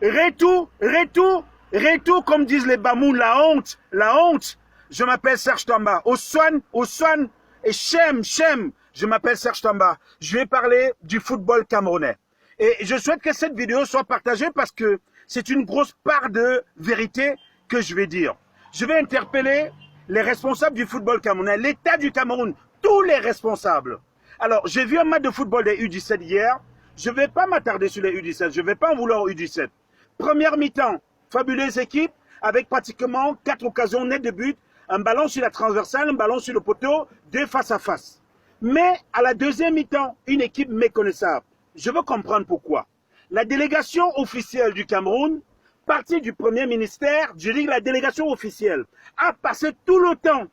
Retour, comme disent les Bamous, la honte. Je m'appelle Serge Tamba. Oswan, et Shem. Je m'appelle Serge Tamba. Je vais parler du football camerounais. Et je souhaite que cette vidéo soit partagée parce que c'est une grosse part de vérité que je vais dire. Je vais interpeller les responsables du football camerounais, l'État du Cameroun, tous les responsables. Alors, j'ai vu un match de football des U17 hier. Je ne vais pas m'attarder sur les U17. Je ne vais pas en vouloir aux U17. Première mi-temps, fabuleuse équipe, avec pratiquement 4 occasions nettes de but, un ballon sur la transversale, un ballon sur le poteau, 2 face à face. Mais à la deuxième mi-temps, une équipe méconnaissable. Je veux comprendre pourquoi. La délégation officielle du Cameroun, partie du Premier ministère, je dis la délégation officielle, a passé tout le temps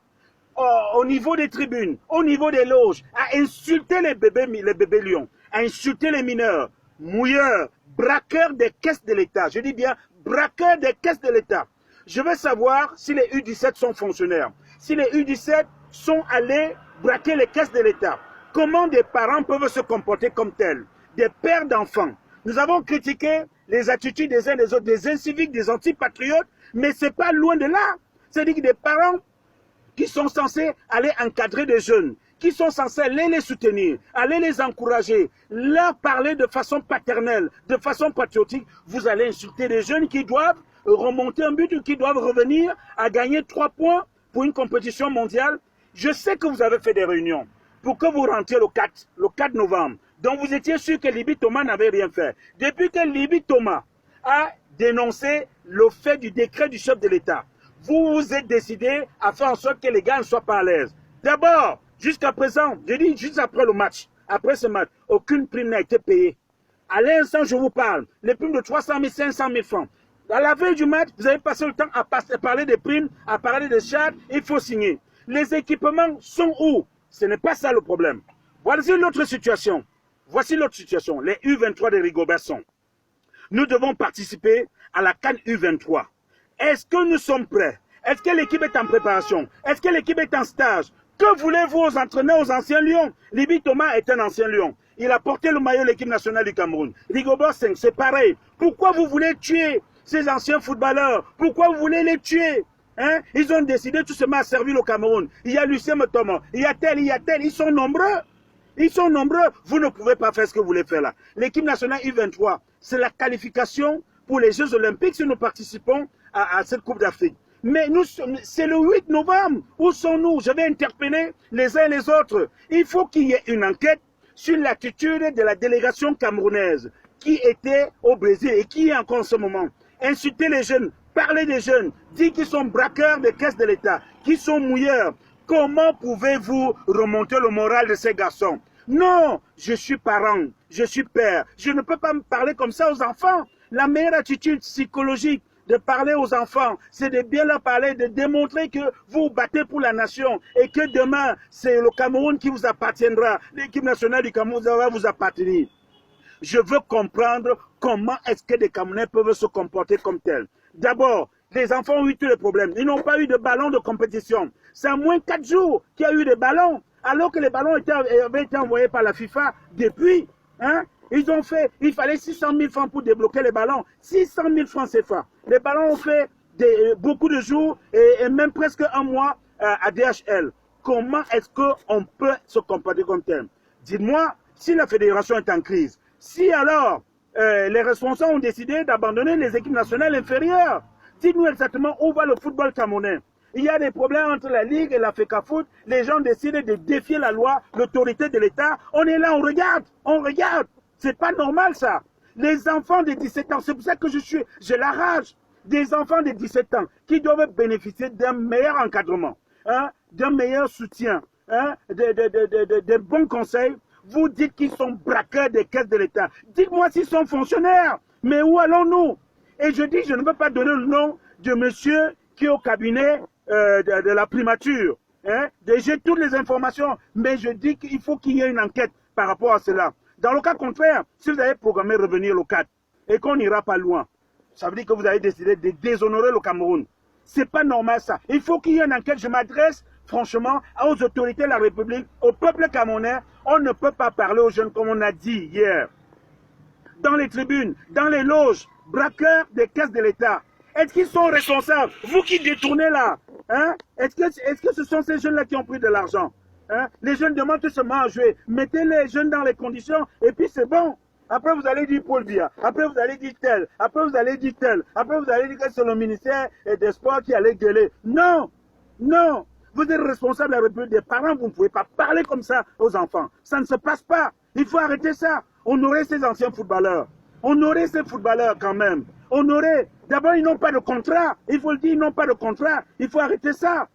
au niveau des tribunes, au niveau des loges, à insulter les bébés lions, à insulter les mineurs, mouilleurs, braqueurs des caisses de l'État. Je dis bien braqueurs des caisses de l'État. Je veux savoir si les U17 sont fonctionnaires, si les U17 sont allés braquer les caisses de l'État. Comment des parents peuvent se comporter comme tels, des pères d'enfants. Nous avons critiqué les attitudes des uns des autres, des inciviques, des antipatriotes, mais ce n'est pas loin de là. C'est-à-dire que des parents qui sont censés aller encadrer des jeunes, qui sont censés aller les soutenir, aller les encourager, leur parler de façon paternelle, de façon patriotique, vous allez insulter des jeunes qui doivent remonter un but ou qui doivent revenir à gagner 3 points pour une compétition mondiale. Je sais que vous avez fait des réunions pour que vous rentriez le 4 novembre. Donc vous étiez sûr que Libye Thomas n'avait rien fait. Depuis que Libye Thomas a dénoncé le fait du décret du chef de l'État, vous vous êtes décidé à faire en sorte que les gars ne soient pas à l'aise. D'abord, jusqu'à présent, je dis juste après le match, après ce match, aucune prime n'a été payée. À l'instant, je vous parle, les primes de 300 000, 500 000 francs. À la veille du match, vous avez passé le temps à parler des primes, à parler des chartes, il faut signer. Les équipements sont où? Ce n'est pas ça le problème. Voici l'autre situation. Les U23 de Rigobert-Song. Nous devons participer à la CAN U23. Est-ce que nous sommes prêts? Est-ce que l'équipe est en préparation? Est-ce que l'équipe est en stage? Que voulez-vous aux entraîneurs, aux anciens lions? Libye Thomas est un ancien lion. Il a porté le maillot de l'équipe nationale du Cameroun. Rigobert-Song, c'est pareil. Pourquoi vous voulez tuer ces anciens footballeurs? Pourquoi vous voulez les tuer? Hein? Ils ont décidé tout simplement à servir le Cameroun. Il y a Lucien Thomas, il y a tel. Ils sont nombreux. Vous ne pouvez pas faire ce que vous voulez faire là. L'équipe nationale U23, c'est la qualification pour les Jeux Olympiques si nous participons à cette Coupe d'Afrique. Mais c'est le 8 novembre. Où sont-nous? Je vais interpeller les uns et les autres. Il faut qu'il y ait une enquête sur l'attitude de la délégation camerounaise qui était au Brésil et qui est encore en ce moment. Insulter les jeunes, parler des jeunes, dire qu'ils sont braqueurs des caisses de l'État, qu'ils sont mouilleurs. Comment pouvez-vous remonter le moral de ces garçons? Non, je suis parent, je suis père. Je ne peux pas me parler comme ça aux enfants. La meilleure attitude psychologique de parler aux enfants, c'est de bien leur parler, de démontrer que vous vous battez pour la nation et que demain, c'est le Cameroun qui vous appartiendra. L'équipe nationale du Cameroun va vous appartenir. Je veux comprendre comment est-ce que les Camerounais peuvent se comporter comme tels. D'abord, les enfants ont eu tous les problèmes. Ils n'ont pas eu de ballon de compétition. C'est à moins 4 jours qu'il y a eu des ballons, alors que les ballons avaient été envoyés par la FIFA depuis. Hein? Il fallait 600 000 francs pour débloquer les ballons. 600 000 francs CFA. Les ballons ont fait beaucoup de jours et même presque un mois à DHL. Comment est-ce qu'on peut se comporter comme tel? Dites-moi, si la fédération est en crise, si alors les responsables ont décidé d'abandonner les équipes nationales inférieures, dites-nous exactement où va le football camerounais. Il y a des problèmes entre la Ligue et la FECAFOOT. Les gens décident de défier la loi, l'autorité de l'État. On est là, on regarde. C'est pas normal ça. Les enfants de 17 ans, c'est pour ça que j'ai la rage. Des enfants de 17 ans qui doivent bénéficier d'un meilleur encadrement, hein, d'un meilleur soutien, hein, de bons conseils. Vous dites qu'ils sont braqueurs des caisses de l'État. Dites-moi s'ils sont fonctionnaires. Mais où allons-nous? Et je dis, je ne veux pas donner le nom de monsieur qui est au cabinet de la primature. Hein? J'ai toutes les informations, mais je dis qu'il faut qu'il y ait une enquête par rapport à cela. Dans le cas contraire, si vous avez programmé revenir le 4 et qu'on n'ira pas loin, ça veut dire que vous avez décidé de déshonorer le Cameroun. C'est pas normal ça. Il faut qu'il y ait une enquête. Je m'adresse franchement aux autorités de la République, au peuple camerounais. On ne peut pas parler aux jeunes comme on a dit hier. Dans les tribunes, dans les loges, braqueurs des caisses de l'État. Est-ce qu'ils sont responsables? Vous qui détournez là, hein? Est-ce que ce sont ces jeunes-là qui ont pris de l'argent? Hein? Les jeunes demandent tout seulement à jouer. Mettez les jeunes dans les conditions et puis c'est bon. Après, vous allez dire Paul Biya. Après, vous allez dire tel. Après, vous allez dire tel. Après, vous allez dire que c'est le ministère des Sports qui allait gueuler. Non! Non! Vous êtes responsable de la République des parents. Vous ne pouvez pas parler comme ça aux enfants. Ça ne se passe pas. Il faut arrêter ça. Honorer ces anciens footballeurs. Honorer ces footballeurs quand même. Honorer. D'abord, ils n'ont pas de contrat. Il faut le dire, ils n'ont pas de contrat. Il faut arrêter ça.